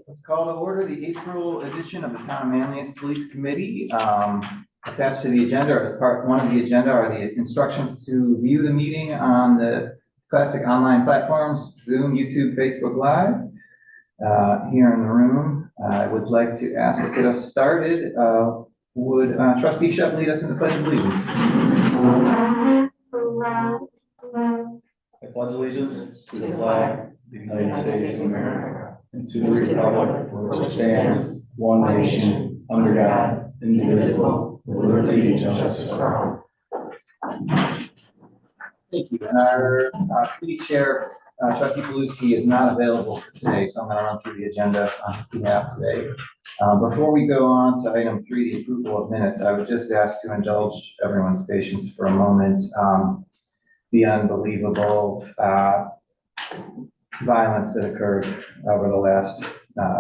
Let's call to order the April edition of the Town of Manlius Police Committee. Attached to the agenda, or as part one of the agenda, are the instructions to view the meeting on the classic online platforms, Zoom, YouTube, Facebook Live. Here in the room, I would like to ask to get us started. Would Trustee Shep lead us in the Pledge of Allegiance? I pledge allegiance to the flag of the United States of America and to the republic for which it stands, one nation, under God, indivisible, with liberty and justice for all. Thank you. And our committee chair, Trustee Paluski, is not available for today, so I'm going to run through the agenda on his behalf today. Before we go on to item 3, the approval of minutes, I would just ask to indulge everyone's patience for a moment. The unbelievable violence that occurred over the last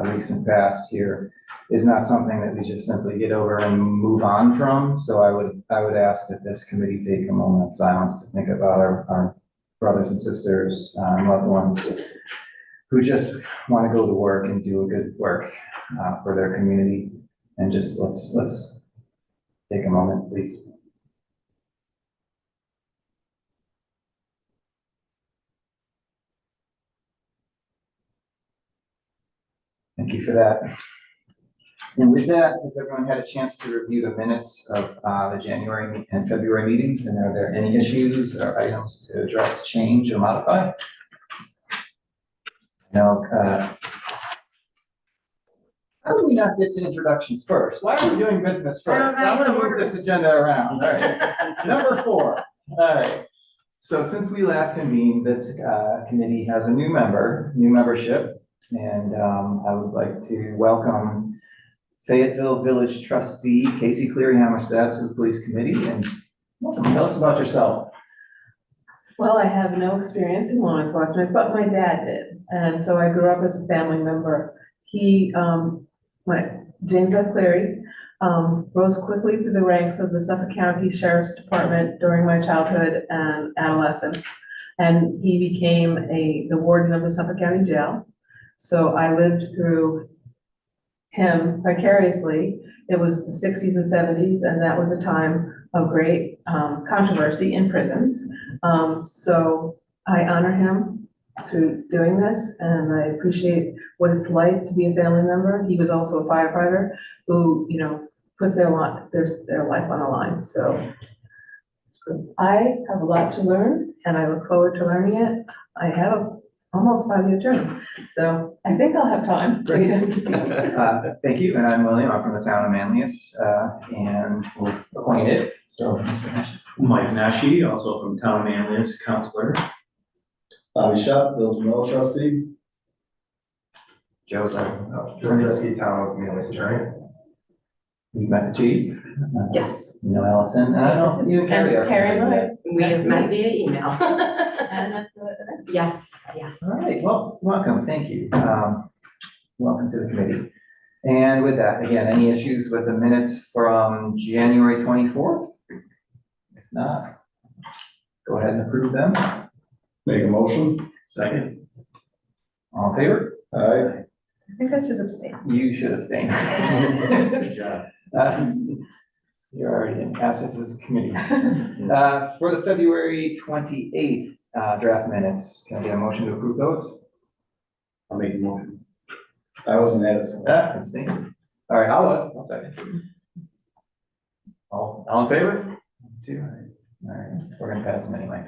recent past here is not something that we just simply get over and move on from. So I would ask that this committee take a moment of silence to think about our brothers and sisters and loved ones who just want to go to work and do a good work for their community. And just let's take a moment, please. Thank you for that. And with that, has everyone had a chance to review the minutes of the January and February meetings? And are there any issues or items to address, change, or modify? No. How do we not get to introductions first? Why are we doing business first? I'm going to move this agenda around. All right. Number 4. All right. So since we last convened, this committee has a new membership. And I would like to welcome Fayetteville Village Trustee Casey Cleary-Hammerstad to the Police Committee. And welcome. Tell us about yourself. Well, I have no experience in law enforcement, but my dad did. And so I grew up as a family member. He, James F. Cleary, rose quickly through the ranks of the Suffolk County Sheriff's Department during my childhood and adolescence. And he became the warden of the Suffolk County Jail. So I lived through him vicariously. It was the 60s and 70s, and that was a time of great controversy in prisons. So I honor him through doing this, and I appreciate what it's like to be a family member. He was also a firefighter who, puts their life on the line. So I have a lot to learn, and I look forward to learning it. I have almost 5-year term, so I think I'll have time to get into speak. Thank you, and I'm William. I'm from the town of Manlius, and we're acquainted. So, Mr. Nash. Mike Nashi, also from town of Manlius, counselor. Bobby Shep, Village Mill Trustee. Joe's Joe Teskey, town of Manlius attorney. We've met the chief. Yes. Allison, and I don't know, you and Carrie are. Carrie, We have met via email. and that's Yes. All right, well, welcome, thank you. Welcome to the committee. And with that, again, any issues with the minutes from January 24th? If not, go ahead and approve them. Make a motion. Second. All in favor? Aye. I think I should abstain. You should abstain. Good job. You're already an asset to this committee. For the February 28th draft minutes, can I get a motion to approve those? I'll make a motion. I wasn't at it. Abstain. All right, I'll second. All in favor? 2. All right, we're gonna pass them anyway.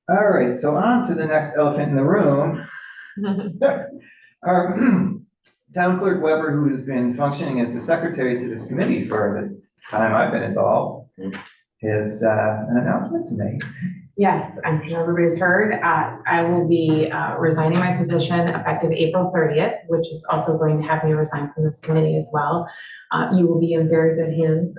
All right, so on to the next elephant in the room. Our town clerk Weber, who has been functioning as the secretary to this committee for the time I've been involved, has an announcement to make. Yes, I'm sure everybody's heard. I will be resigning my position effective April 30th, which is also going to have me resign from this committee as well. You will be in very good hands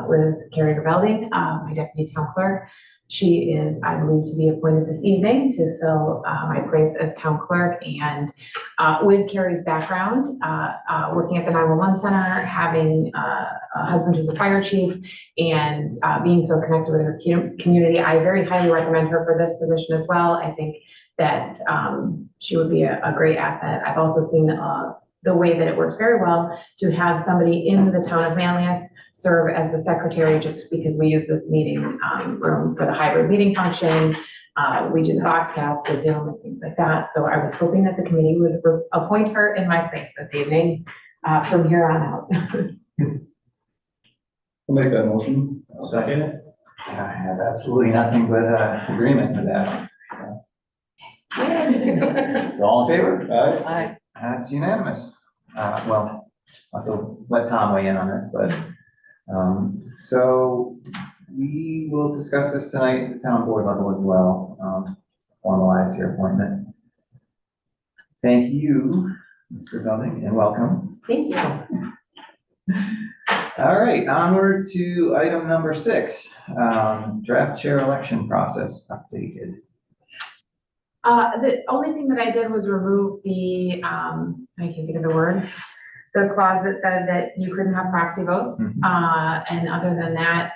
with Carrie Gerbalding, my deputy town clerk. She is, I believe, to be appointed this evening to fill my place as town clerk. And with Carrie's background, working at the 911 center, having husband who's a fire chief, and being so connected with her community, I very highly recommend her for this position as well. I think that she would be a great asset. I've also seen the way that it works very well to have somebody in the town of Manlius serve as the secretary, just because we use this meeting room for the hybrid meeting function. We do the Boxcast, the Zoom, and things like that. So I was hoping that the committee would appoint her in my place this evening from here on out. I'll make that motion. Second? I have absolutely nothing but agreement with that. So, so all in favor? Aye. That's unanimous. Well, I'll have to let Tom weigh in on this, but, so we will discuss this tonight at the town board level as well, formalize your appointment. Thank you, Mr. Belding, and welcome. Thank you. All right, onward to item number 6, draft chair election process updated. The only thing that I did was remove the, I can't think of the word, the clause that said that you couldn't have proxy votes. And other than that,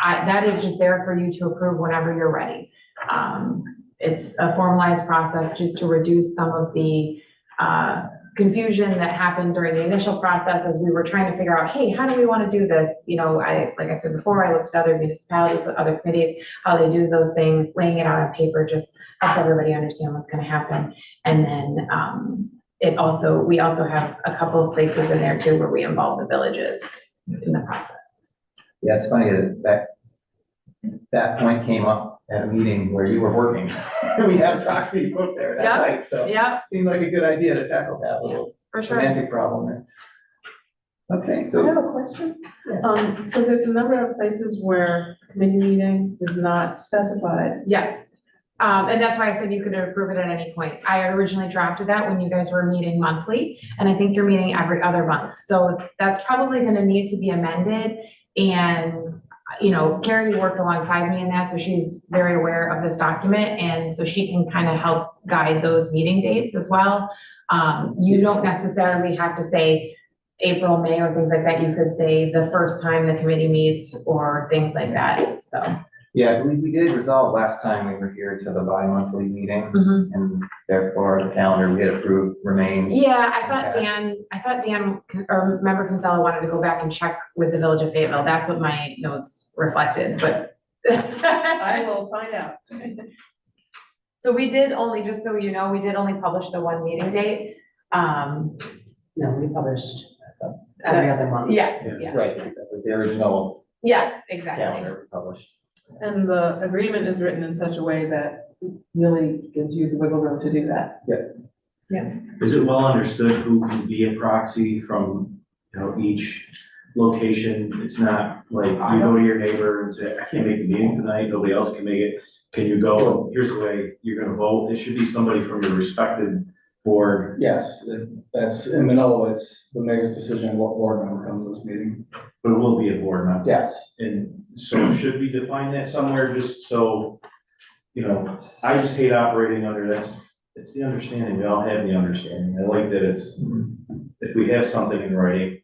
that is just there for you to approve whenever you're ready. It's a formalized process just to reduce some of the confusion that happened during the initial process as we were trying to figure out, hey, how do we want to do this? You know, like I said before, I looked at other municipalities, other committees, how they do those things, laying it out on paper just helps everybody understand what's going to happen. And then we also have a couple of places in there too where we involve the villages in the process. Yeah, it's funny that point came up at a meeting where you were working. We had a proxy vote there that night, so Yeah, seemed like a good idea to tackle that little for sure. semantic problem there. Okay, I have so, a question. yes. So there's a number of places where committee meeting is not specified. Yes. And that's why I said you could approve it at any point. I originally drafted that when you guys were meeting monthly, and I think you're meeting every other month. So that's probably going to need to be amended. And, you know, Carrie worked alongside me in that, so she's very aware of this document. And so she can kind of help guide those meeting dates as well. You don't necessarily have to say April, May, or things like that. You could say the first time the committee meets or things like that, so. Yeah, I believe we did resolve last time we were here to the bi-monthly meeting, and therefore the calendar we had approved remains. Yeah, I thought Dan, or Member Kinsella wanted to go back and check with the Village of Fayetteville. That's what my notes reflected, but. I will find out. So we did only, just so you know, we did only publish the one meeting date. No, we published every other month. Yes, Yes, yes. right, exactly. The original Yes, exactly. calendar published. And the agreement is written in such a way that really gives you the wiggle room to do that. Is it well understood who can be a proxy from, you know, each location? It's not like you go to your neighbor and say, I can't make the meeting tonight, nobody else can make it. Can you go, here's the way you're gonna vote? It should be somebody from your respected board. Yes, that's in Manila, it's the mayor's decision what board member comes to this meeting. But it will be a board member. Yes. And so should we define that somewhere just so, you know, I just hate operating under that. It's the understanding, we all have the understanding. I like that it's, if we have something in writing,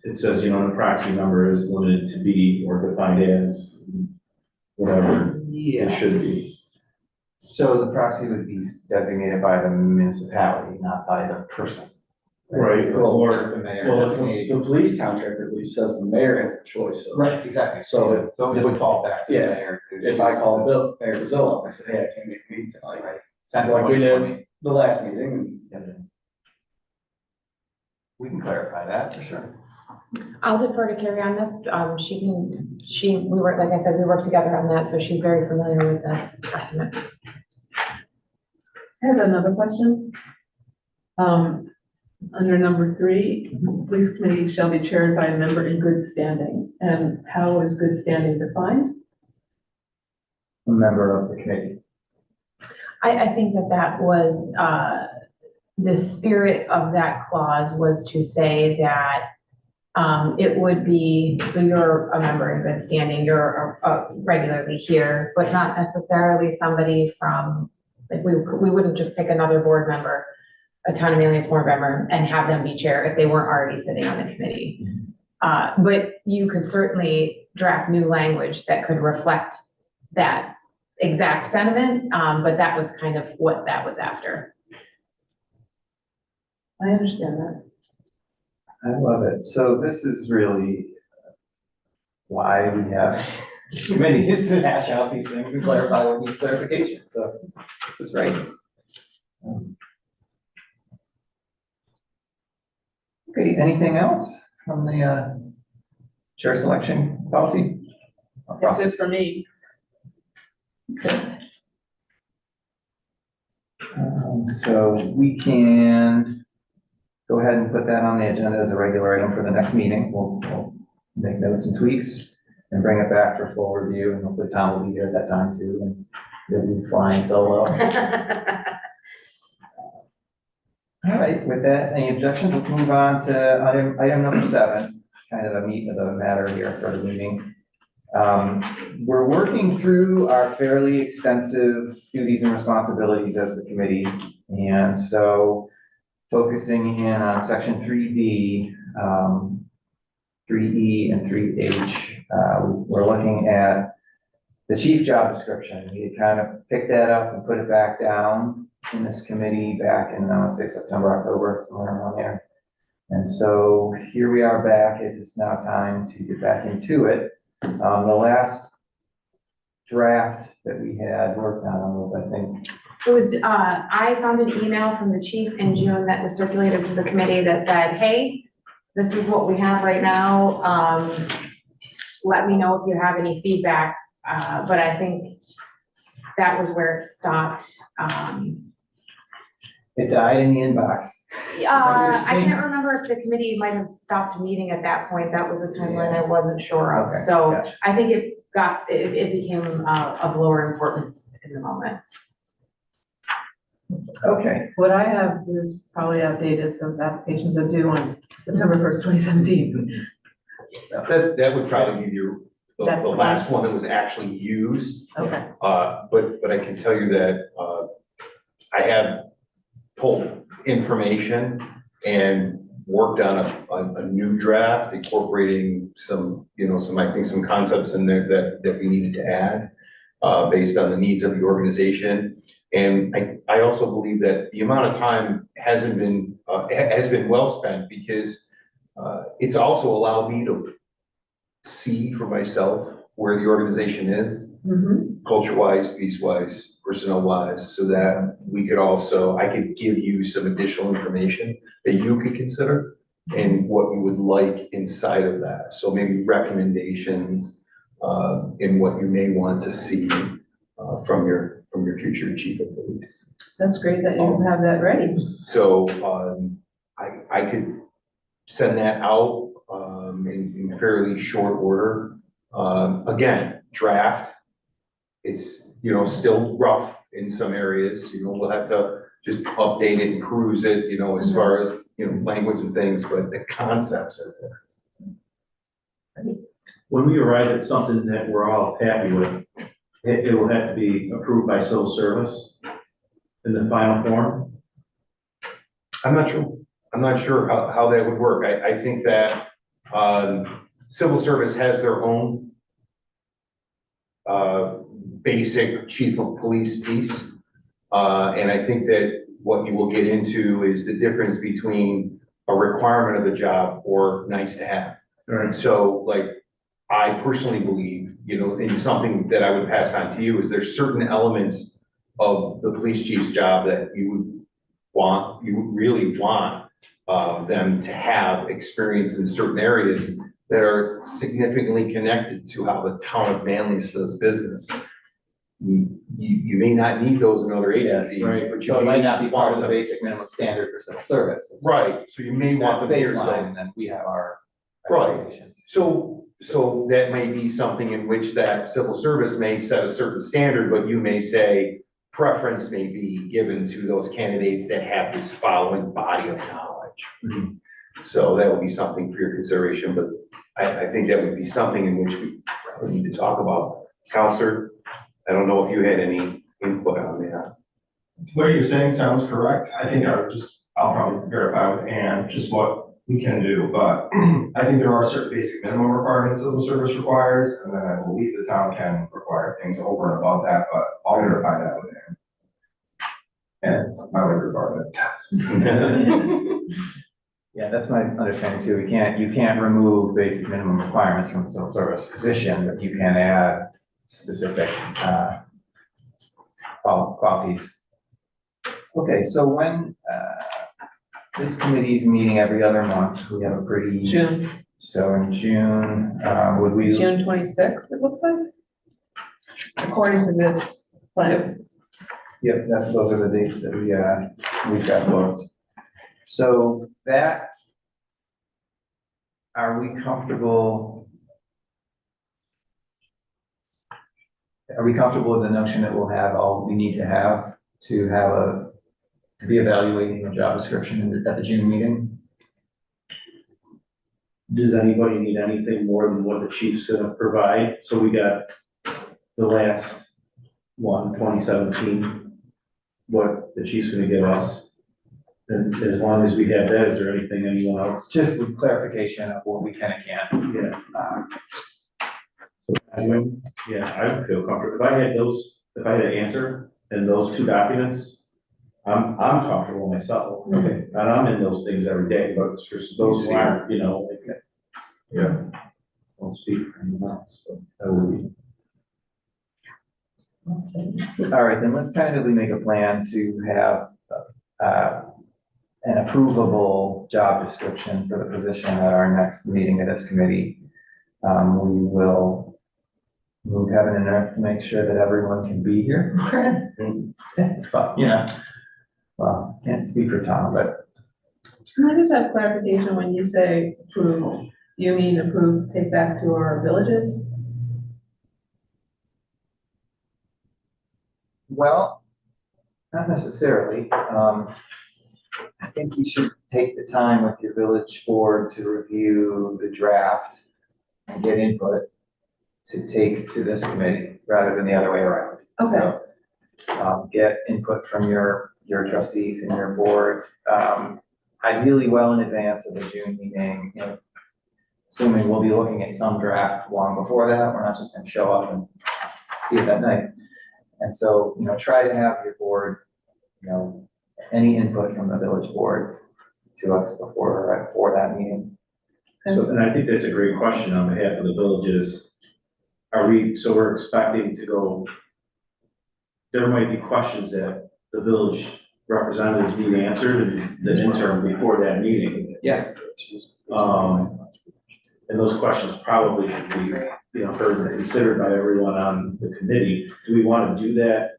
it says, you know, the proxy number is limited to be or defined as whatever it should be. So the proxy would be designated by the municipality, not by the person. Right, So or- it's the mayor. Well, designated. the police contract, I believe, says the mayor has the choice. So Right, exactly. So it would fall back to the Yeah. mayor. to if I choose call the- Bill, Mayor Brazil up, I say, hey, I can't make a meeting tonight. Right. That's Like like we we did the last meeting, and We can clarify that for sure. I'll defer to Carrie on this. We work, like I said, we work together on that, so she's very familiar with the document. I have another question. Under number 3, police committee shall be chaired by a member in good standing. And how is good standing defined? A member of the committee. I think that was, the spirit of that clause was to say that it would be, so you're a member in good standing, you're regularly here, but not necessarily somebody from, like, we wouldn't just pick another board member, a town of Manlius board member, and have them be chair if they weren't already sitting on the committee. But you could certainly draft new language that could reflect that exact sentiment, but that was kind of what that was after. I understand that. I love it. So this is really why we have this committee, is to hash out these things and clarify what needs clarification. So this is great. Okay, anything else from the chair selection policy? That's it for me. Okay. So we can go ahead and put that on the agenda as a regular item for the next meeting. We'll make notes and tweaks and bring it back for full review, and hopefully Tom will be here at that time too, and he'll be flying solo. All right, with that, any objections? Let's move on to item number 7, kind of a meat of the matter here for the meeting. We're working through our fairly extensive duties and responsibilities as the committee. And so focusing in on section 3D, 3E and 3H, we're looking at the chief job description. We had kind of picked that up and put it back down in this committee back in, I want to say September, October, somewhere around there. And so here we are back. It is now time to get back into it. The last draft that we had worked on was, I think. It was, I found an email from the chief in June that was circulated to the committee that said, hey, this is what we have right now. Let me know if you have any feedback. But I think that was where it stopped. It died in the inbox. I can't remember if the committee might have stopped meeting at that point. That was a timeline I wasn't sure of. Okay, So gotcha. I think it became of lower importance in the moment. Okay, What I have is probably outdated since applications are due on September 1st, 2017. So, That would probably be the That's the last one that was actually used. okay, But I can tell you that, I have pulled information and worked on a new draft incorporating some, I think some concepts in there that we needed to add, based on the needs of the organization. And I also believe that the amount of time has been well spent, because it's also allowed me to see for myself where the organization is, culture-wise, piece-wise, personnel-wise, so that I could give you some additional information that you could consider and what you would like inside of that. So maybe recommendations in what you may want to see from your future chief of police. that's great that you have that ready. So I could send that out in fairly short order. Again, draft, it's, still rough in some areas, we'll have to just update it and peruse it, as far as, language and things, but the concepts are there. When we arrive at something that we're all happy with, it will have to be approved by civil service in the final form. I'm not sure how that would work. I think that, civil service has their own, basic chief of police piece. And I think that what you will get into is the difference between a requirement of the job or nice to have. Right. So I personally believe, in something that I would pass on to you, is there's certain elements of the police chief's job that you would really want them to have experience in certain areas that are significantly connected to how the town of Manlius does business. You may not need those in other agencies, right. but you So it might not be part of the them. basic minimum standard for civil service. It's- Right, so you may want That's them here, baseline, and then we have our Right. expectations. So that may be something in which that civil service may set a certain standard, but you may say preference may be given to those candidates that have this following body of knowledge. So that would be something for your consideration, but I think that would be something in which we probably need to talk about. Counselor, I don't know if you had any input on that. What you're saying sounds correct. I think I'll probably verify with Ann just what we can do, but I think there are certain basic minimum requirements civil service requires, and then I believe the town can require things over and above that, but I'll verify that with him. And my labor department. Yeah, that's my understanding too. You can't remove basic minimum requirements from the civil service position, but you can add specific, qualities. Okay, so when, this committee is meeting every other month, we have a pretty. June, So in June, would we? June 26th, it looks like. According to this plan. Yep, those are the dates that we've got booked. So that, are we comfortable? Are we comfortable with the notion that we'll have all we need to have to be evaluating the job description at the June meeting? Does anybody need anything more than what the chief's gonna provide? So we got the last one, 2017, what the chief's gonna give us. And as long as we have that, is there anything anyone else? Just with clarification of what we can and can't. Yeah. Yeah, I would feel comfortable. If I had an answer in those two documents, I'm comfortable myself. Okay. And I'm in those things every day, but it's for those who aren't, you know, like, Yeah. don't speak for anyone else, but that would be. All right, then let's tentatively make a plan to have, an approvable job description for the position at our next meeting of this committee. We will move heaven and earth to make sure that everyone can be here. But, well, can't speak for Tom, but Can I just have clarification when you say approved, you mean approved, take back to our villages? well, not necessarily. I think you should take the time with your village board to review the draft and get input to take to this committee rather than the other way around. Okay. So, get input from your trustees and your board, ideally well in advance of the June meeting, assuming we'll be looking at some draft long before that. We're not just gonna show up and see it that night. And so, try to have your board, any input from the village board to us before that meeting. So, and I think that's a great question on behalf of the villages. We're expecting to go, there might be questions that the village representatives need answered in the interim before that meeting. Yeah. And those questions probably should be, heard and considered by everyone on the committee. Do we want to do that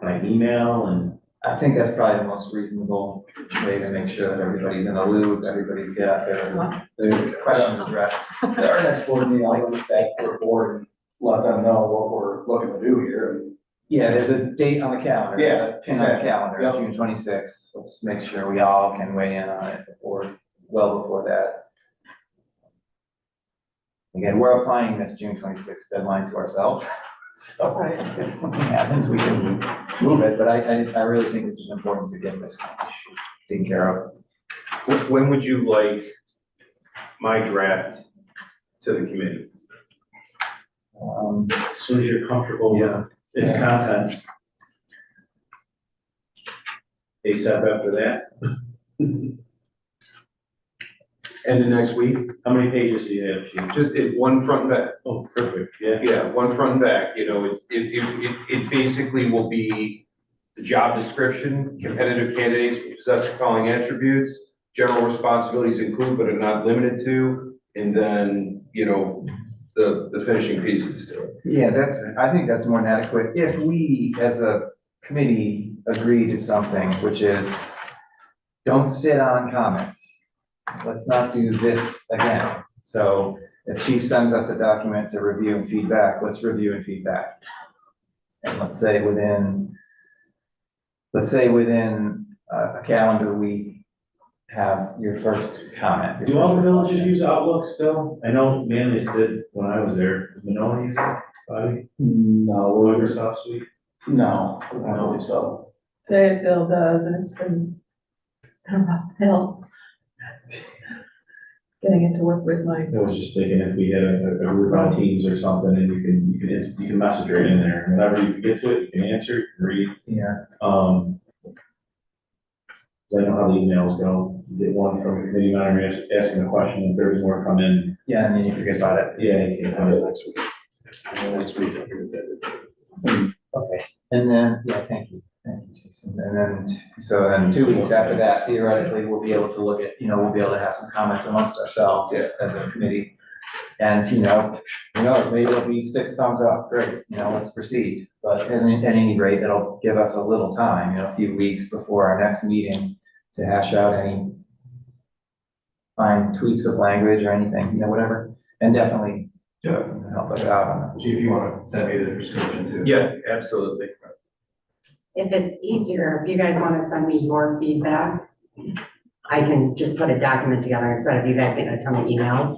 by email and? I think that's probably the most reasonable way to make sure that everybody's in the loop, everybody's got their questions addressed. At our next board meeting, I'll bring it back to the board and let them know what we're looking to do here. Yeah, there's a date on the calendar. Yeah, there's a pin on the exactly. calendar, Yep. June 26th. Let's make sure we all can weigh in on it well before that. Again, we're applying this June 26th deadline to ourselves. So if something happens, we can move it, but I really think this is important to get this taken care of. When would you like my draft to the committee? As soon as you're comfortable with its contents. ASAP after that. End of next week? How many pages do you have, Chief? Just one front and back. Oh, perfect, yeah. Yeah, one front and back, it basically will be the job description, competitive candidates who possess the following attributes, general responsibilities include but are not limited to, and then, the finishing pieces to it. Yeah, I think that's more than adequate. If we, as a committee, agree to something, which is, don't sit on comments. Let's not do this again. So if Chief sends us a document to review and feedback, let's review and feedback. And let's say within a calendar week, have your first comment. Do all the villages use Outlook still? I know Manlius did when I was there. Does Manila use it? Bobby? No, Microsoft Suite? no, I don't believe so. Fayetteville does, and it's been a rough hill. getting it to work with my, I was just thinking if we had a group on Teams or something and you can message right in there. Whenever you get to it, you can answer, you can read. Yeah, 'Cause I know how the emails go. You get one from a committee member asking a question, and 30 more come in. yeah, and then you forget about it. Yeah, you can't find it. Next week. Next week, I'll get that. Okay, and then, yeah, thank you, Jason. And then, so then 2 weeks after that, theoretically, we'll be able to look at, we'll be able to have some comments amongst ourselves Yeah. as a committee. And, who knows, maybe it'll be 6 thumbs up, great, let's proceed. But at any rate, it'll give us a little time, a few weeks before our next meeting to hash out any fine tweaks of language or anything, whatever. And definitely Yeah, help us out on that. Chief, if you wanna send me the description too. Yeah, absolutely. If it's easier, if you guys want to send me your feedback, I can just put a document together instead of you guys getting a ton of emails.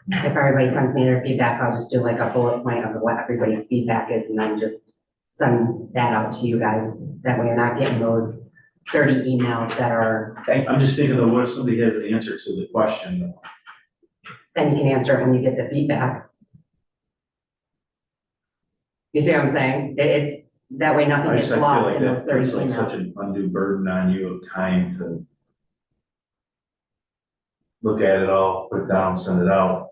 If everybody sends me their feedback, I'll just do like a bullet point of what everybody's feedback is and then just send that out to you guys. That way you're not getting those 30 emails that are, I'm just thinking of what if somebody has the answer to the question? then you can answer it when you get the feedback. You see what I'm saying? It's, that way nothing I gets feel lost like in those that 30 puts like such emails. an undue burden on you of time to look at it all, put it down, send it out.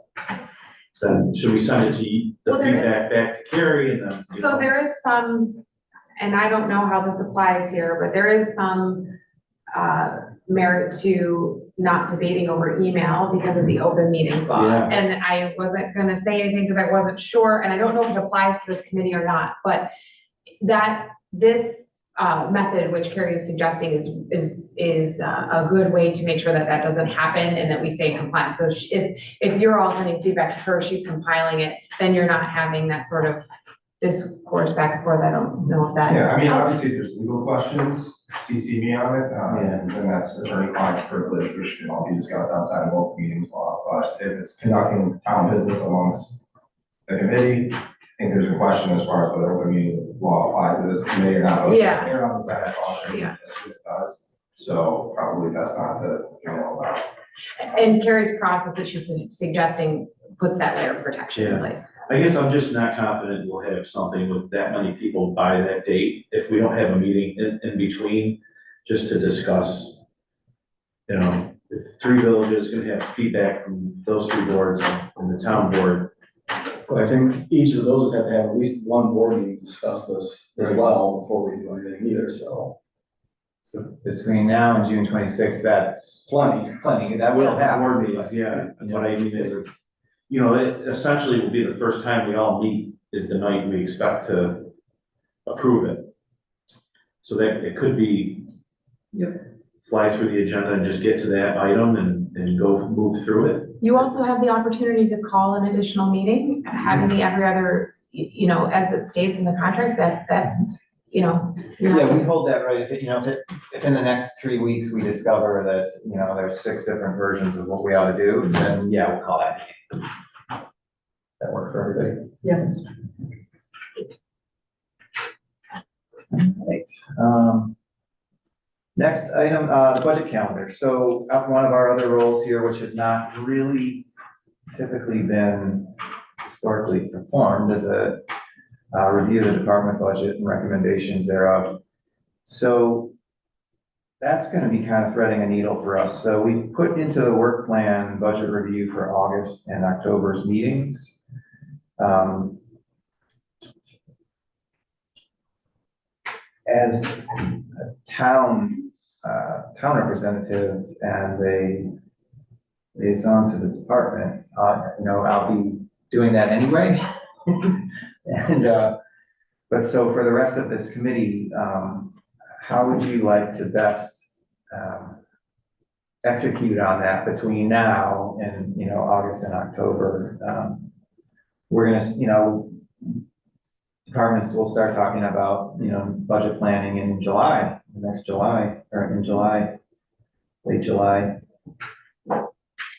Then should we send it to you, the Well, there is- feedback back to Carrie and then? you So know, there is some, and I don't know how this applies here, but there is some merit to not debating over email because of the open meetings law. Yeah. And I wasn't gonna say anything because I wasn't sure, and I don't know if it applies to this committee or not, but this method, which Carrie is suggesting, is a good way to make sure that that doesn't happen and that we stay in compliance. So if you're all sending feedback to her, she's compiling it, then you're not having that sort of discourse back and forth. I don't know if that. Yeah, I mean, obviously, if there's legal questions, CC me on it, Yeah. and then that's attorney-client privilege, which can all be discussed outside of open meetings law. But if it's conducting town business amongst the committee, I think there's a question as far as whether open meetings law applies to this committee or not. But Yeah. they're on the side of caution, Yeah. as it does. So probably best not to, about. And Carrie's process that she's suggesting puts that layer of protection in Yeah. place. I guess I'm just not confident we'll have something with that many people by that date, if we don't have a meeting in between, just to discuss. If 3 villages can have feedback from those 3 boards and the town board. But I think each of those have to have at least one board meeting to discuss this as well before we do anything either, so So between now and June 26th, that's plenty. plenty, that will happen. Board meetings, yeah, what I mean is, it essentially will be the first time we all meet is the night we expect to approve it. So that it could be. Fly through the agenda and just get to that item and go move through it. You also have the opportunity to call an additional meeting, having the every other, as it states in the contract, that's, you're not- Yeah, we hold that right, if in the next 3 weeks we discover that, there's 6 different versions of what we ought to do, then yeah, we'll call that meeting. That work for everybody? yes. Right. Next item, the budget calendar. So one of our other roles here, which has not really typically been historically performed, is a review of the department budget and recommendations thereof. So that's gonna be kind of threading a needle for us. So we put into the work plan budget review for August and October's meetings. As a town representative and a liaison to the department, I'll be doing that anyway. And, but so for the rest of this committee, how would you like to best, execute on that between now and, August and October? We're gonna, departments will start talking about, budget planning in July, next July, or in July, late July.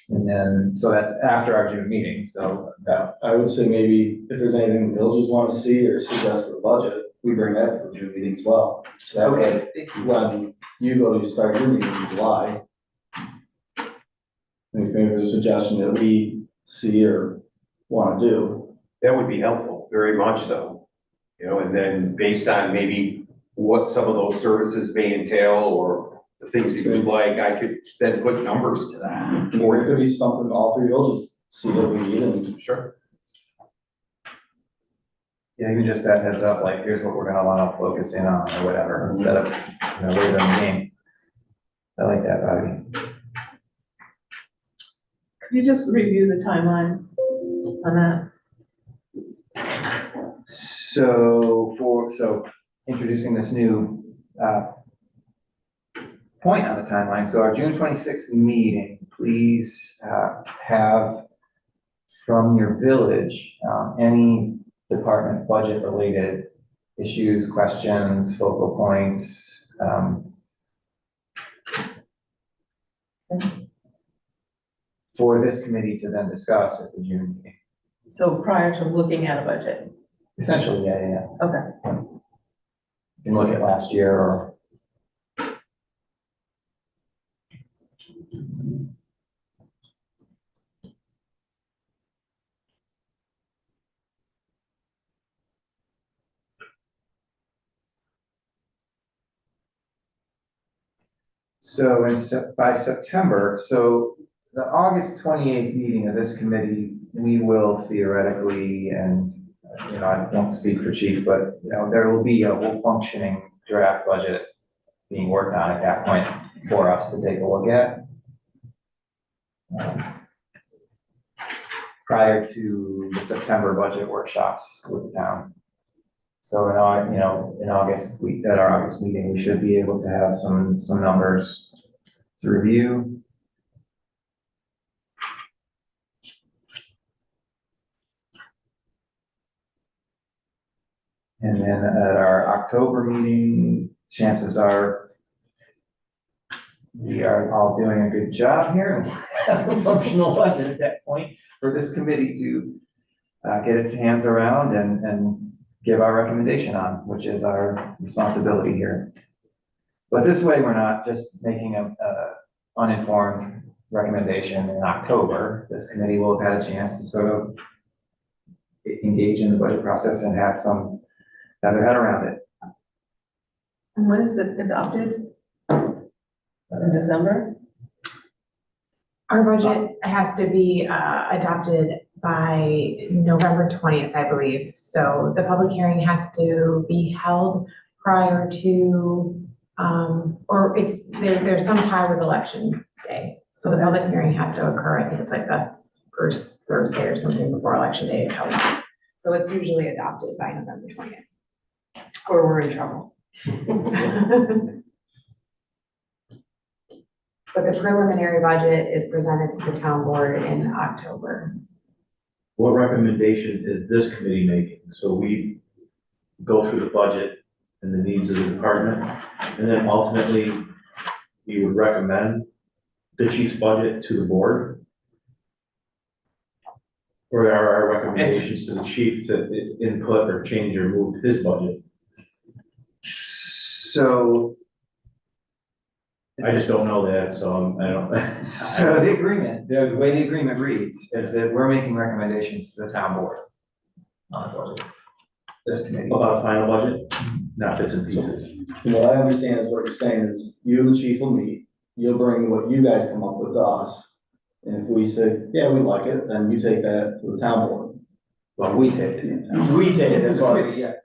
And then, so that's after our June meeting, so, Yeah, I would say maybe if there's anything the villages want to see or suggest to the budget, we bring that to the June meeting as well. So that way, okay. when you go to start your meetings in July, Maybe there's a suggestion that we see or want to do. That would be helpful, very much so. You know, and then based on maybe what some of those services may entail or the things that you'd like, I could then put numbers to that. Or it could be something all three villages see what we need and. Sure. Yeah, even just that heads up, like, here's what we're gonna wanna focus in on or whatever, instead of, later in the game. I like that, Bobby. Could you just review the timeline on that? So introducing this new, point on the timeline, so our June 26th meeting, please, have from your village, any department budget related issues, questions, focal points, for this committee to then discuss at the June meeting. So prior to looking at a budget? Essentially, yeah. Okay. You can look at last year or. So by September, so the August 28th meeting of this committee, we will theoretically, and, I don't speak for chief, but, there will be a full functioning draft budget being worked on at that point for us to take a look at. Prior to the September budget workshops with the town. So in August, at our August meeting, we should be able to have some numbers to review. And then at our October meeting, chances are we are all doing a good job here and have a functional budget at that point for this committee to get its hands around and give our recommendation on, which is our responsibility here. But this way, we're not just making a uninformed recommendation in October. This committee will have had a chance to sort of engage in the budget process and have their head around it. And when is it adopted? In December? Our budget has to be adopted by November 20th, I believe. So the public hearing has to be held prior to, or there's some tie with election day. So the public hearing has to occur, I think it's like the first Thursday or something before election day is held. So it's usually adopted by November 20th, or we're in trouble. But the preliminary budget is presented to the town board in October. What recommendation is this committee making? So we go through the budget and the needs of the department, and then ultimately, we would recommend the chief's budget to the board? Or are our recommendations to the chief to input or change or move his budget? So. I just don't know that, so I don't. So the agreement, the way the agreement reads is that we're making recommendations to the town board on the budget. This committee. About a final budget, not bits and pieces. What I understand is what you're saying is you and the chief will meet, you'll bring what you guys come up with to us. And if we say, yeah, we like it, then you take that to the town board. Well, we take it. We take it as well. Yeah.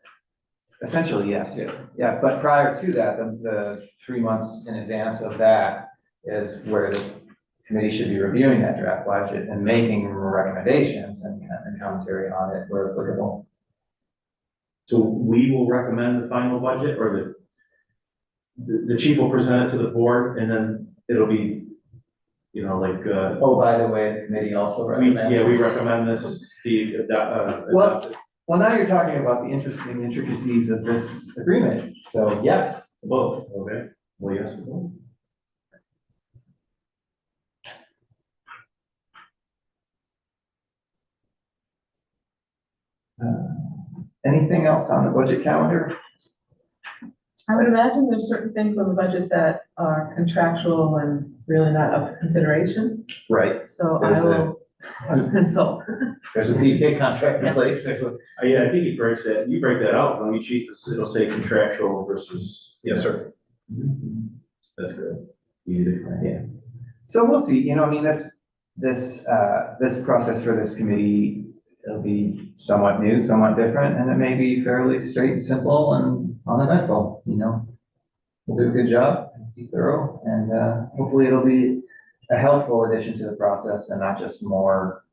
Essentially, yes. Yeah, but prior to that, the 3 months in advance of that is where this committee should be reviewing that draft budget and making recommendations and commentary on it where applicable. So we will recommend the final budget, or the chief will present it to the board, and then it'll be, Oh, by the way, the committee also recommends. we recommend this be adopted. Well, now you're talking about the interesting intricacies of this agreement, so yes, both. Okay, well, yes, we will. Anything else on the budget calendar? I would imagine there's certain things on the budget that are contractual and really not up for consideration, Right. so I There's a- will consult. There's a PPA contract in place, there's a. Yeah, I think you break that out, don't you, chief? It'll say contractual versus. Yes, sir. That's good. You did it, yeah. So we'll see, you know, I mean, this process for this committee, it'll be somewhat new, somewhat different, and it may be fairly straight and simple and uneventful, you know. We'll do a good job, be thorough, and, hopefully it'll be a helpful addition to the process and not just more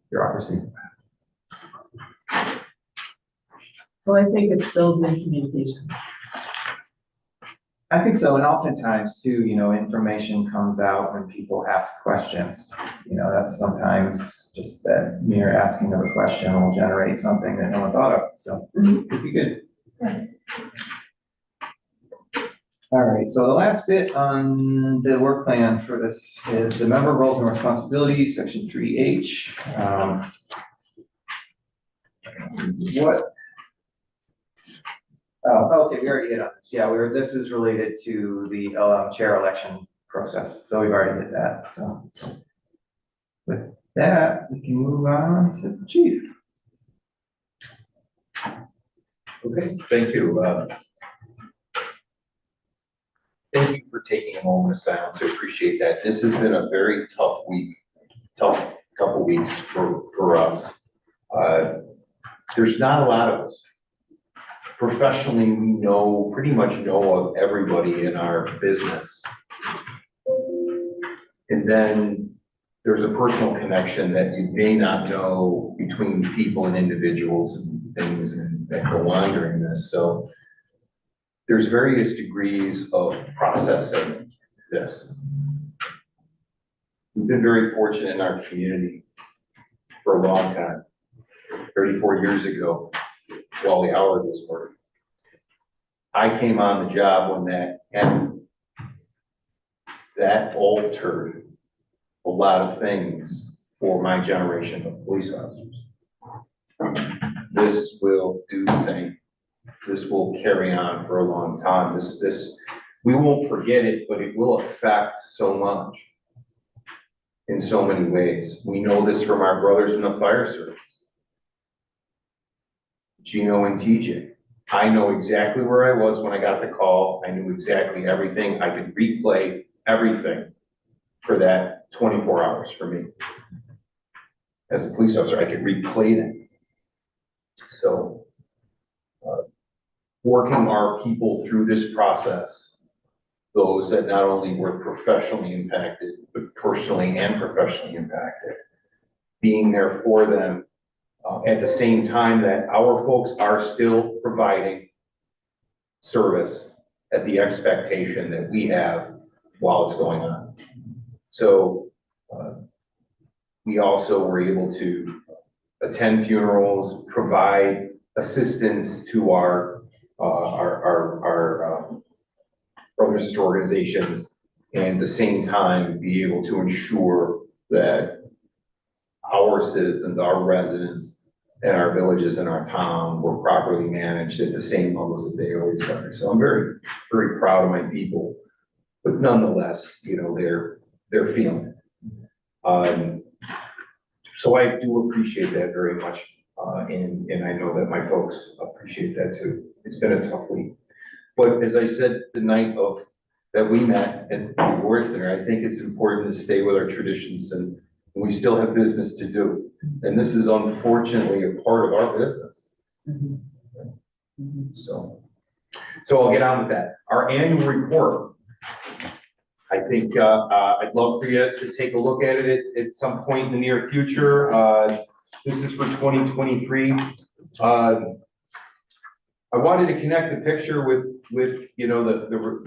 bureaucracy. Well, I think it builds in communication. I think so, and oftentimes too, you know, information comes out when people ask questions. You know, that's sometimes just that mere asking of a question will generate something that no one thought of, so it could be good. All right, so the last bit on the work plan for this is the member roles and responsibilities, section 3H. What? Oh, okay, we already hit on this. Yeah, this is related to the chair election process, so we've already hit that, so. With that, we can move on to the chief. Okay, thank you. Thank you for taking a moment of silence. I appreciate that. This has been a very tough week, tough couple weeks for us. There's not a lot of us. Professionally, we pretty much know of everybody in our business. And then there's a personal connection that you may not know between people and individuals and things that go on during this. So there's various degrees of processing this. We've been very fortunate in our community for a long time. 34 years ago, Wally Howard was working. I came on the job when that happened. That altered a lot of things for my generation of police officers. This will do the same. This will carry on for a long time. We won't forget it, but it will affect so much in so many ways. We know this from our brothers in the fire service. Gino and TJ. I know exactly where I was when I got the call. I knew exactly everything. I could replay everything for that 24 hours for me. As a police officer, I could replay them. So, working our people through this process, those that not only were professionally impacted, but personally and professionally impacted, being there for them at the same time that our folks are still providing service at the expectation that we have while it's going on. So we also were able to attend funerals, provide assistance to our brothers and sister organizations, and at the same time be able to ensure that our citizens, our residents, and our villages in our town were properly managed at the same levels that they always are. So I'm very, very proud of my people, but nonetheless, you know, they're feeling it. So I do appreciate that very much, and I know that my folks appreciate that too. It's been a tough week. But as I said the night that we met at the awards there, I think it's important to stay with our traditions, and we still have business to do. And this is unfortunately a part of our business. So I'll get on with that. Our annual report. I think I'd love for you to take a look at it at some point in the near future. This is for 2023. I wanted to connect the picture with you know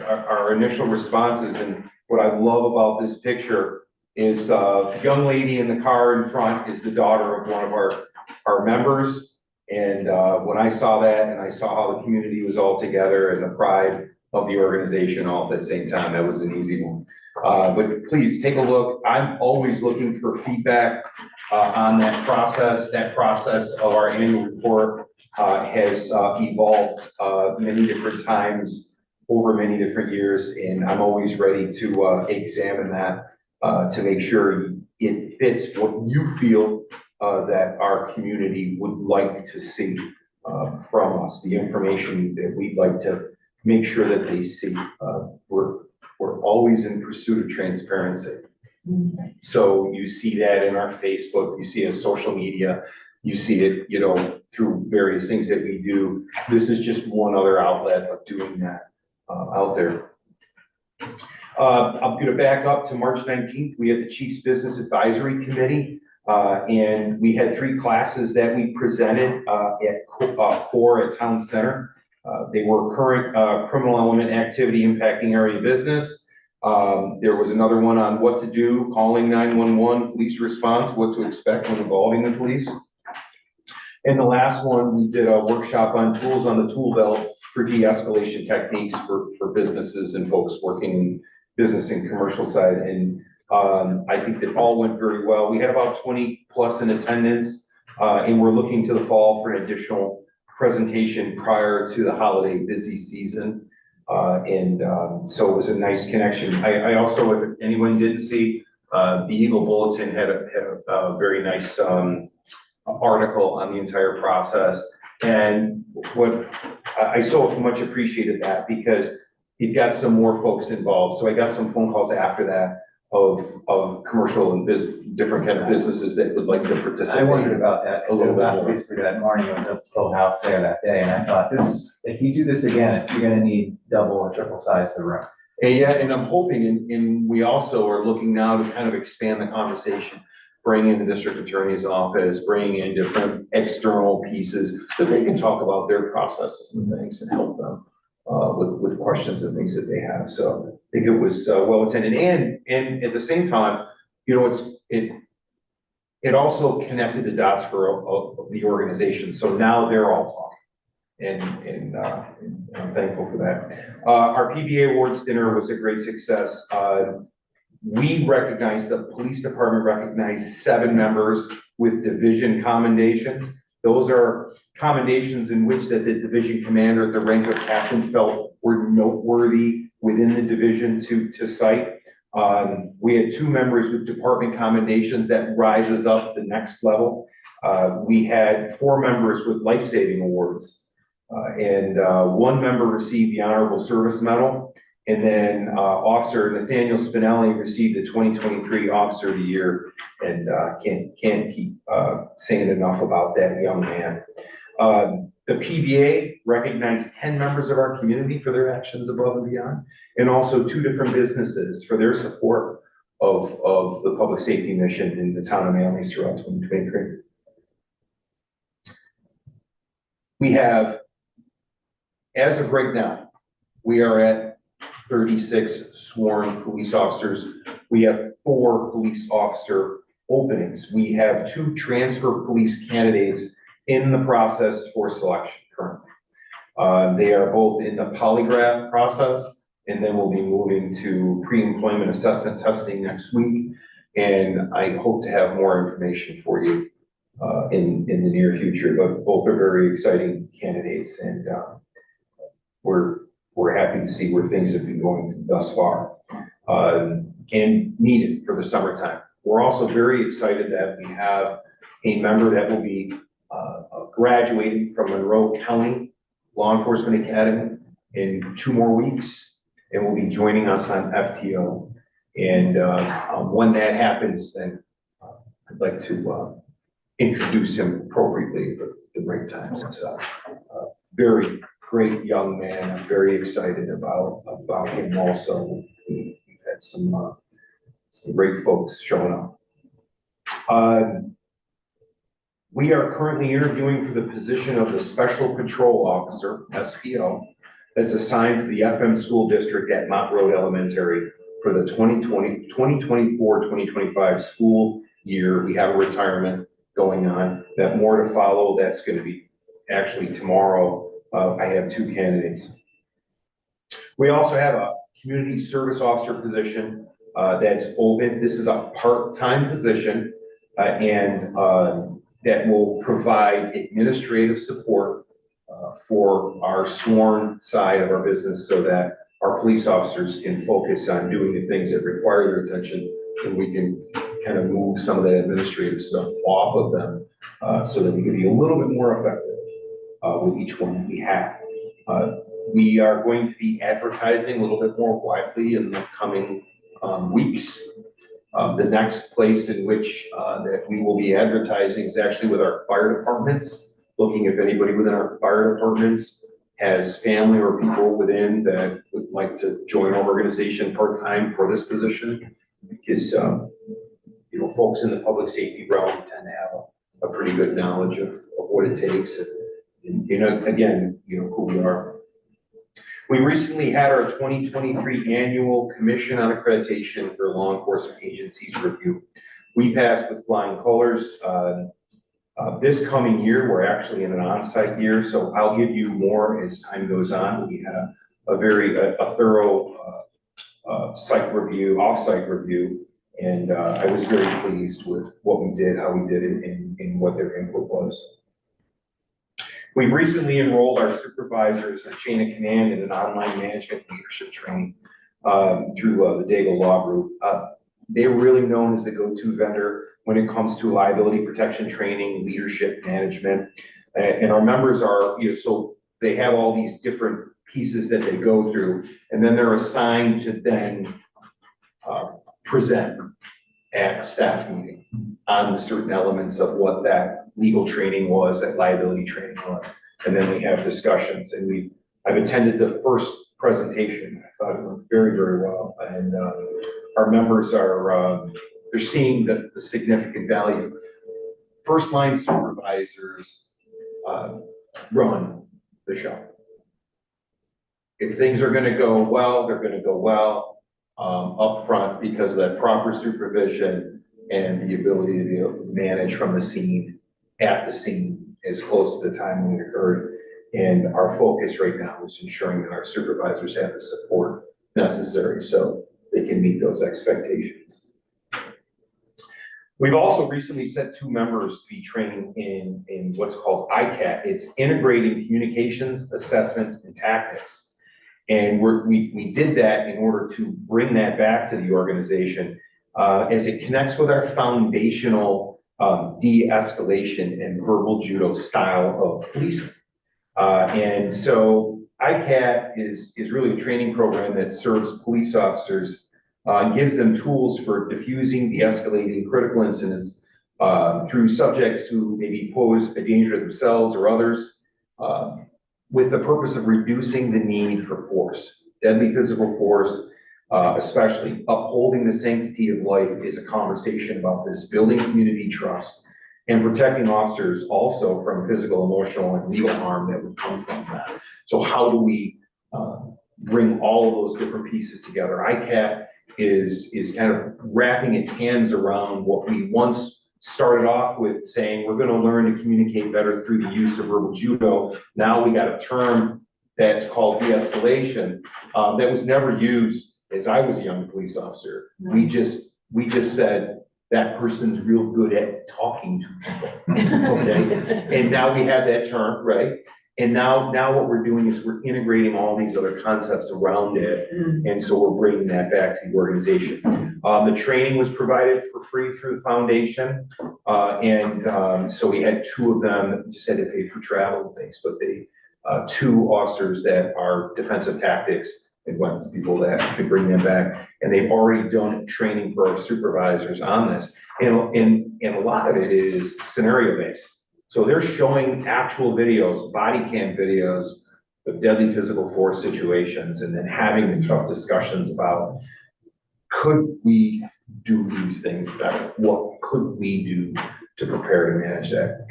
our initial responses, and what I love about this picture is the young lady in the car in front is the daughter of one of our members. And when I saw that and I saw how the community was all together and the pride of the organization all at the same time, that was an easy one. But please take a look. I'm always looking for feedback on that process of our annual report. has evolved many different times over many different years, and I'm always ready to examine that to make sure it fits what you feel that our community would like to see from us, the information that we'd like to make sure that they see. We're always in pursuit of transparency. So you see that in our Facebook, you see it in social media, you see it, you know, through various things that we do. This is just one other outlet of doing that out there. I'm gonna back up to March 19th. We had the Chiefs Business Advisory Committee, and we had 3 classes that we presented at CORE at Town Center. They were current criminal element activity impacting area business. There was another one on what to do, calling 911, police response, what to expect when involving the police. And the last one, we did a workshop on tools on the tool belt for de-escalation techniques for businesses and folks working in business and commercial side. And I think that all went very well. We had about 20 plus in attendance, and we're looking to the fall for an additional presentation prior to the holiday busy season. So it was a nice connection. I also, if anyone didn't see, the Eagle Bulletin had a very nice article on the entire process. And what I so much appreciated that because it got some more folks involved. So I got some phone calls after that of commercial and different kind of businesses that would like to participate. I wondered about that, because A it was little bit more. obviously that morning, it was a full house there that day, and I thought if you do this again, if you're gonna need double or triple size the room. And yeah, and I'm hoping, and we also are looking now to kind of expand the conversation, bring in the district attorney's office, bring in different external pieces that they can talk about their processes and things and help them with questions and things that they have. So I think it was well attended, and at the same time, you know, it also connected the dots for the organization. So now they're all talking, and I'm thankful for that. Our PBA Awards dinner was a great success. We recognized, the police department recognized 7 members with division commendations. Those are commendations in which that the division commander at the rank of captain felt were noteworthy within the division to cite. We had 2 members with department commendations that rises up the next level. We had 4 members with life-saving awards. And 1 member received the Honorable Service Medal. And then Officer Nathaniel Spinelli received the 2023 Officer of the Year, and can't keep saying enough about that young man. The PBA recognized 10 members of our community for their actions above and beyond, and also 2 different businesses for their support of the public safety mission in the town of Manlius throughout 2023. We have, as of right now, we are at 36 sworn police officers. We have 4 police officer openings. We have 2 transfer police candidates in the process for selection currently. They are both in the polygraph process, and then we'll be moving to pre-employment assessment testing next week. And I hope to have more information for you in the near future, but both are very exciting candidates, and we're happy to see where things have been going thus far, and needed for the summertime. We're also very excited that we have a member that will be graduating from Monroe County Law Enforcement Academy in 2 more weeks, and will be joining us on FTO. And when that happens, then I'd like to introduce him appropriately at the right time. So very great young man. I'm very excited about him also. We've had some great folks showing up. We are currently interviewing for the position of the Special Patrol Officer, SPO, that's assigned to the FM School District at Mott Road Elementary for the 2024-2025 school year. We have a retirement going on. That more to follow. That's going to be actually tomorrow. I have 2 candidates. We also have a community service officer position that's open. This is a part-time position, and that will provide administrative support for our sworn side of our business so that our police officers can focus on doing the things that require their attention, and we can kind of move some of that administrative stuff off of them, so that we can be a little bit more effective with each one that we have. We are going to be advertising a little bit more widely in the coming weeks. The next place in which that we will be advertising is actually with our fire departments, looking if anybody within our fire departments has family or people within that would like to join our organization part-time for this position. Because, you know, folks in the public safety realm tend to have a pretty good knowledge of what it takes and, you know, again, you know, who we are. We recently had our 2023 annual Commission on Accreditation for Law Enforcement Agencies review. We passed with flying colors. This coming year, we're actually in an on-site year, so I'll give you more as time goes on. We had a very thorough site review, off-site review, and I was very pleased with what we did, how we did it, and what their input was. We've recently enrolled our supervisors in a chain of command in an online management leadership training through the Dago Law Group. They're really known as the go-to vendor when it comes to liability protection training, leadership management. And our members are, you know, so they have all these different pieces that they go through, and then they're assigned to then present at staff meeting on the certain elements of what that legal training was, that liability training was. And then we have discussions, and I've attended the first presentation. I thought it went very, very well. And our members are, they're seeing the significant value. First line supervisors run the show. If things are gonna go well, they're gonna go well up front because of that proper supervision and the ability to be able to manage from the scene, at the scene, as close to the time when it occurred. And our focus right now is ensuring that our supervisors have the support necessary so they can meet those expectations. We've also recently sent 2 members to be training in what's called ICAT. It's Integrating Communications, Assessments, and Tactics. And we did that in order to bring that back to the organization as it connects with our foundational de-escalation and verbal judo style of policing. And so ICAT is really a training program that serves police officers and gives them tools for diffusing, de-escalating critical incidents through subjects who maybe pose a danger to themselves or others, with the purpose of reducing the need for force, deadly physical force, especially upholding the sanctity of life is a conversation about this, building community trust and protecting officers also from physical, emotional, and legal harm that would come from that. So how do we bring all of those different pieces together? ICAT is kind of wrapping its hands around what we once started off with, saying we're going to learn to communicate better through the use of verbal judo. Now we got a term that's called de-escalation that was never used as I was a young police officer. We just said that person's real good at talking to people, okay? And now we have that term, right? And now what we're doing is we're integrating all these other concepts around it. And so we're bringing that back to the organization. The training was provided for free through the foundation. So we had 2 of them that just had to pay for travel and things, but they, 2 officers that are defensive tactics, and went to people that could bring them back. And they've already done training for our supervisors on this. And a lot of it is scenario based. So they're showing actual videos, body cam videos of deadly physical force situations, and then having the tough discussions about, could we do these things better? What could we do to prepare to manage that?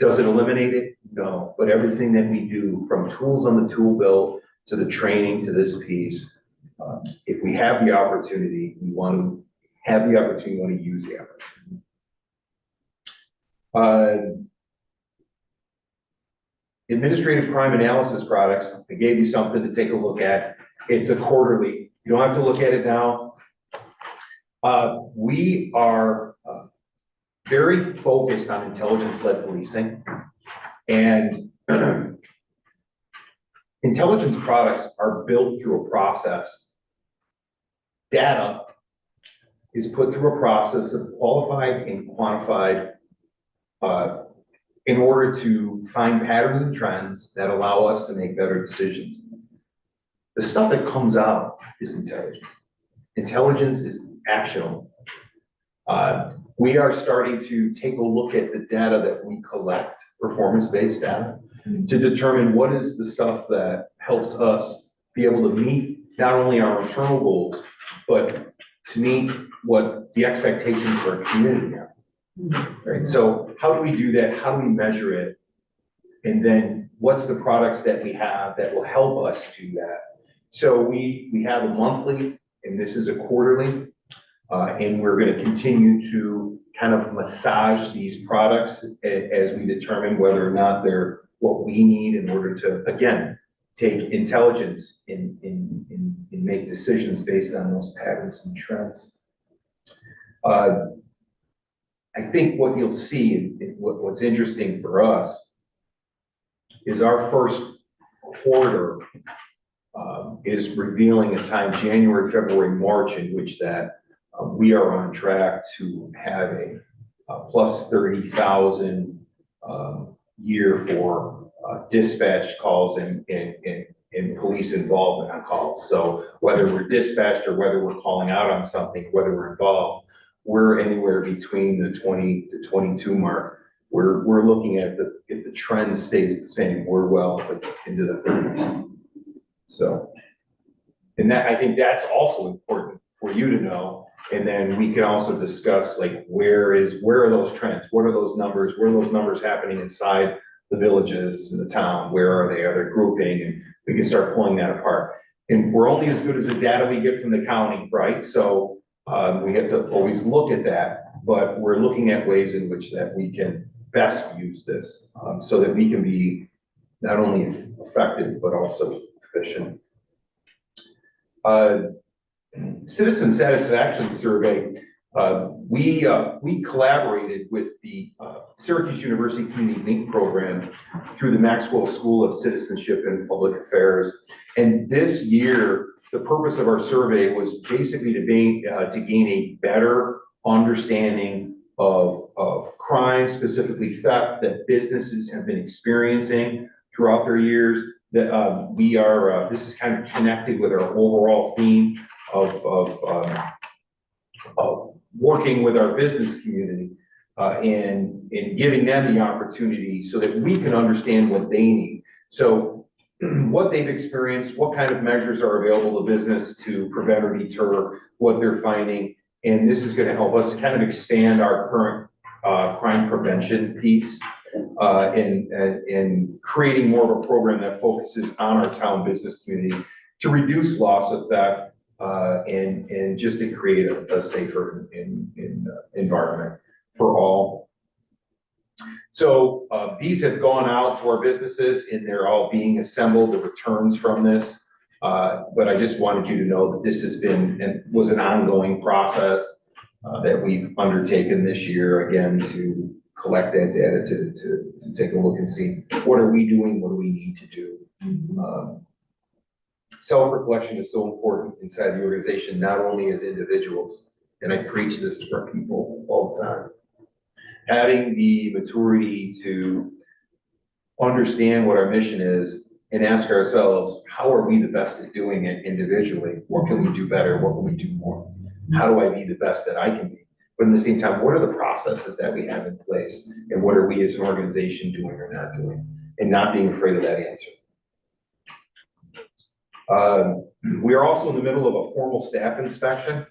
Does it eliminate it? No, but everything that we do, from tools on the tool belt to the training to this piece, if we have the opportunity, we want to have the opportunity, we want to use the opportunity. Administrative crime analysis products, I gave you something to take a look at. It's a quarterly. You don't have to look at it now. We are very focused on intelligence-led policing. And Intelligence products are built through a process. Data is put through a process of qualified and quantified in order to find patterns and trends that allow us to make better decisions. The stuff that comes out is intelligence. Intelligence is actionable. We are starting to take a look at the data that we collect, performance-based data, to determine what is the stuff that helps us be able to meet not only our internal goals, but to meet what the expectations of our community are. Right, so how do we do that? How do we measure it? And then what's the products that we have that will help us do that? So we have a monthly, and this is a quarterly, and we're gonna continue to kind of massage these products as we determine whether or not they're what we need in order to, again, take intelligence and make decisions based on those patterns and trends. I think what you'll see, what's interesting for us, is our first quarter is revealing a time, January, February, March, in which that we are on track to have a plus 30,000 year for dispatched calls and police involvement on calls. So whether we're dispatched or whether we're calling out on something, whether we're involved, we're anywhere between the 20 to 22 mark. We're looking at if the trend stays the same, we're well into the 30s. So, and that, I think that's also important for you to know. And then we can also discuss like, where are those trends? What are those numbers? Where are those numbers happening inside the villages and the town? Where are they? Are they grouping? And we can start pulling that apart. And we're only as good as the data we get from the county, right? So we have to always look at that, but we're looking at ways in which that we can best use this so that we can be not only effective, but also efficient. Citizen satisfaction survey, we collaborated with the Syracuse University Community Link program through the Maxwell School of Citizenship and Public Affairs. And this year, the purpose of our survey was basically to gain a better understanding of crime, specifically theft, that businesses have been experiencing throughout their years. That this is kind of connected with our overall theme of working with our business community and giving them the opportunity so that we can understand what they need. So what they've experienced, what kind of measures are available to business to prevent or deter what they're finding. And this is going to help us kind of expand our current crime prevention piece in creating more of a program that focuses on our town business community to reduce loss of theft and just to create a safer environment for all. So these have gone out to our businesses and they're all being assembled, the returns from this. But I just wanted you to know that this has been and was an ongoing process that we've undertaken this year, again, to collect that data, to take a look and see what are we doing, what do we need to do. Self-reflection is so important inside the organization, not only as individuals, and I preach this to our people all the time. Having the maturity to understand what our mission is and ask ourselves, how are we the best at doing it individually? What can we do better? What can we do more? How do I be the best that I can be? But at the same time, what are the processes that we have in place? And what are we as an organization doing or not doing? And not being afraid of that answer. We are also in the middle of a formal staff inspection.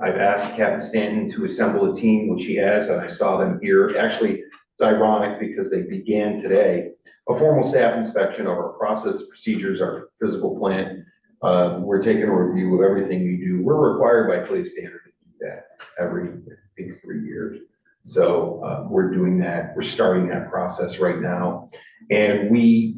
I've asked Captain Stanton to assemble a team, which he has, and I saw them here. Actually, it's ironic because they began today. A formal staff inspection of our process, procedures, our physical plant. We're taking a review of everything we do. We're required by police standard to do that every, I think, 3 years. So we're doing that. We're starting that process right now. And we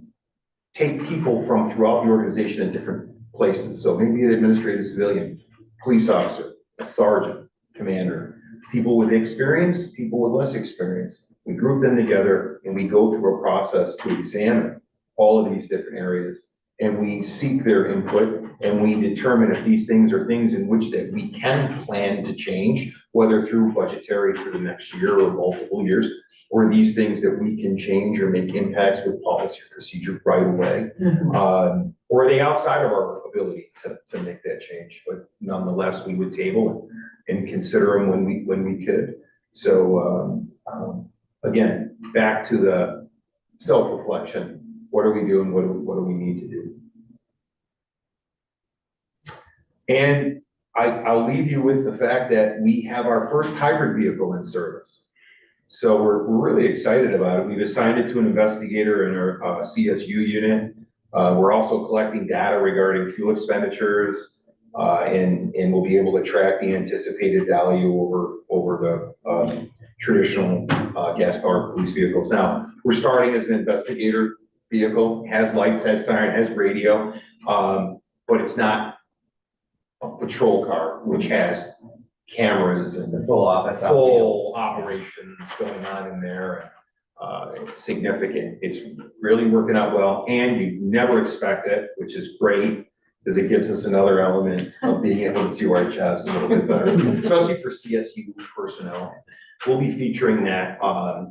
take people from throughout the organization at different places. So maybe an administrative civilian, police officer, a sergeant, commander, people with experience, people with less experience. We group them together and we go through a process to examine all of these different areas and we seek their input, and we determine if these things are things in which that we can plan to change, whether through budgetary for the next year or multiple years, or these things that we can change or make impacts with policy or procedure right away. Or are they outside of our ability to make that change? But nonetheless, we would table and consider them when we could. So, again, back to the self-reflection. What are we doing? What do we need to do? And I'll leave you with the fact that we have our first hybrid vehicle in service. So we're really excited about it. We've assigned it to an investigator in our CSU unit. We're also collecting data regarding fuel expenditures, and we'll be able to track the anticipated value over the traditional gas-powered police vehicles. Now, we're starting as an investigator vehicle, has lights, has siren, has radio, but it's not a patrol car, which has cameras and The full office. full operations going on in there. It's significant. It's really working out well, and you never expect it, which is great, because it gives us another element of being able to do our jobs a little bit better, especially for CSU personnel. We'll be featuring that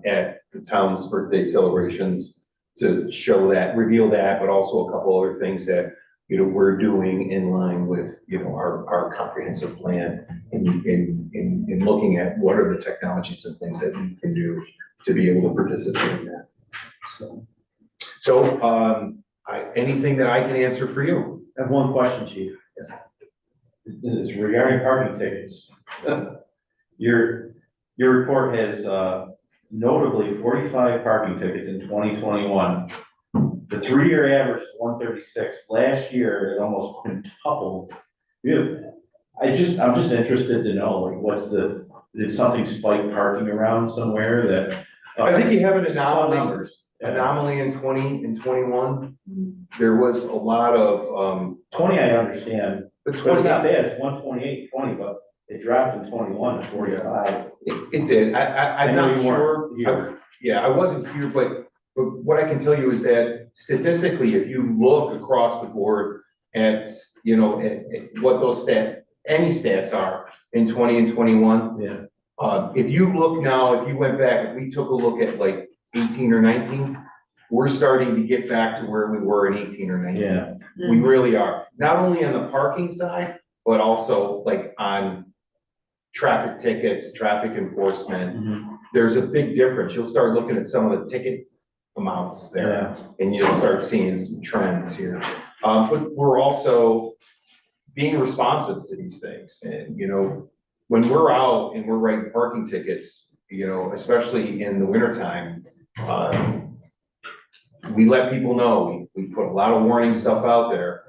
at the town's birthday celebrations to show that, reveal that, but also a couple other things that, you know, we're doing in line with, you know, our comprehensive plan in looking at what are the technologies and things that we can do to be able to participate in that. So anything that I can answer for you? I have one question, Chief. Yes. It's regarding parking tickets. Your report has notably 45 parking tickets in 2021. The 3-year average is 136. Last year, it almost quintupled. I'm just interested to know, like, did something spike parking around somewhere that? I think you have an Just fun anomaly. numbers. Anomaly in 20 and 21. There was a lot of 20, I understand, but but it's not bad, it's 128, 20, but it dropped in 21 to 45. it did. I'm I know not you sure. weren't here. Yeah, I wasn't here, but what I can tell you is that statistically, if you look across the board at, you know, at what those any stats are in 20 and 21. Yeah. If you look now, if you went back, if we took a look at like 18 or 19, we're starting to get back to where we were in 18 or 19. Yeah. We really are. Not only on the parking side, but also like on traffic tickets, traffic enforcement. There's a big difference. You'll start looking at some of the ticket amounts there, and you'll start seeing some trends here. But we're also being responsive to these things. And, you know, when we're out and we're writing parking tickets, you know, especially in the wintertime, we let people know. We put a lot of warning stuff out there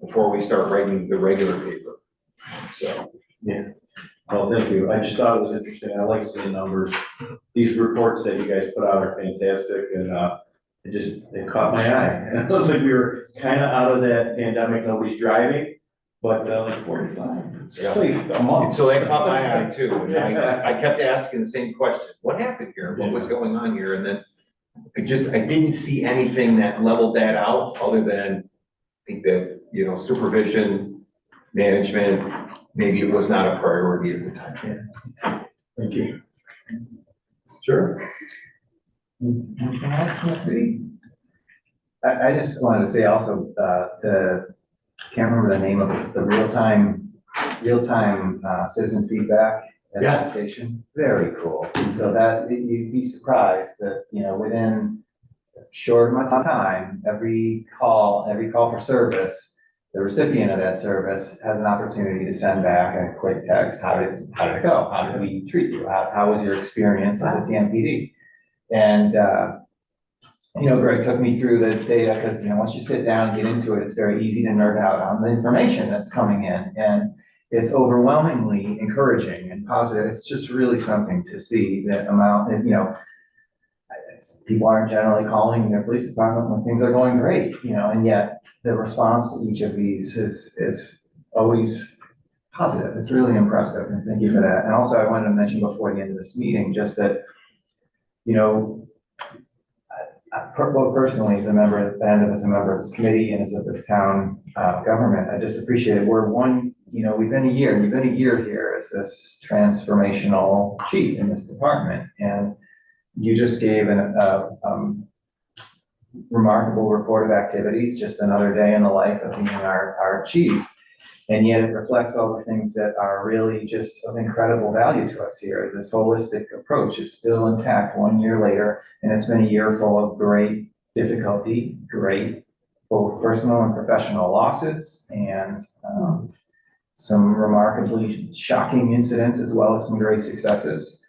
before we start writing the regular paper. So. Yeah. Well, thank you. I just thought it was interesting. I like seeing numbers. These reports that you guys put out are fantastic, and it caught my eye. And it was like we were kind of out of that pandemic, nobody's driving, but like 45, it's like a month. And so that caught my eye too. And I kept asking the same question. What happened here? What was going on here? And then I didn't see anything that leveled that out other than I think that, you know, supervision, management, maybe it was not a priority at the time. Yeah. Thank you. Sure. Anything else, Mr. B? I just wanted to say also, can't remember the name of it, the real-time citizen feedback at the station. Very cool. So that, you'd be surprised that, you know, within a short amount of time, every call for service, the recipient of that service has an opportunity to send back a quick text. How did it go? How did we treat you? How was your experience at the TMPD? And, you know, Greg took me through the data because, you know, once you sit down and get into it, it's very easy to nerd out on the information that's coming in. And it's overwhelmingly encouraging and positive. It's just really something to see that amount that, you know, people aren't generally calling their police department when things are going great, you know, and yet the response to each of these is always positive. It's really impressive, and thank you for that. And also, I wanted to mention before the end of this meeting, just that, you know, well, personally, as a member, and as a member of this committee and as of this town, government, I just appreciate it. We've been a year, you've been a year here as this transformational chief in this department. And you just gave remarkable report of activities, just another day in the life of being our chief. And yet it reflects all the things that are really just of incredible value to us here. This holistic approach is still intact 1 year later, and it's been a year full of great difficulty, great both personal and professional losses, and some remarkably shocking incidents as well as some great successes.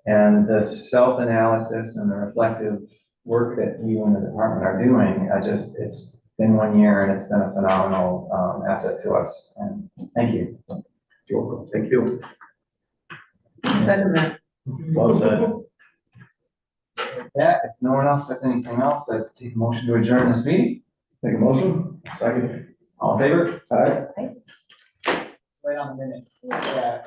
And the self-analysis and the reflective work that you and the department are doing, it's been 1 year and it's been a phenomenal asset to us. And thank you. You're welcome. Thank you. Second that. Well said. With that, if no one else has anything else, I'd take a motion to adjourn this meeting. Make a motion? Second. All in favor? Aye. Right on the minute. Yeah.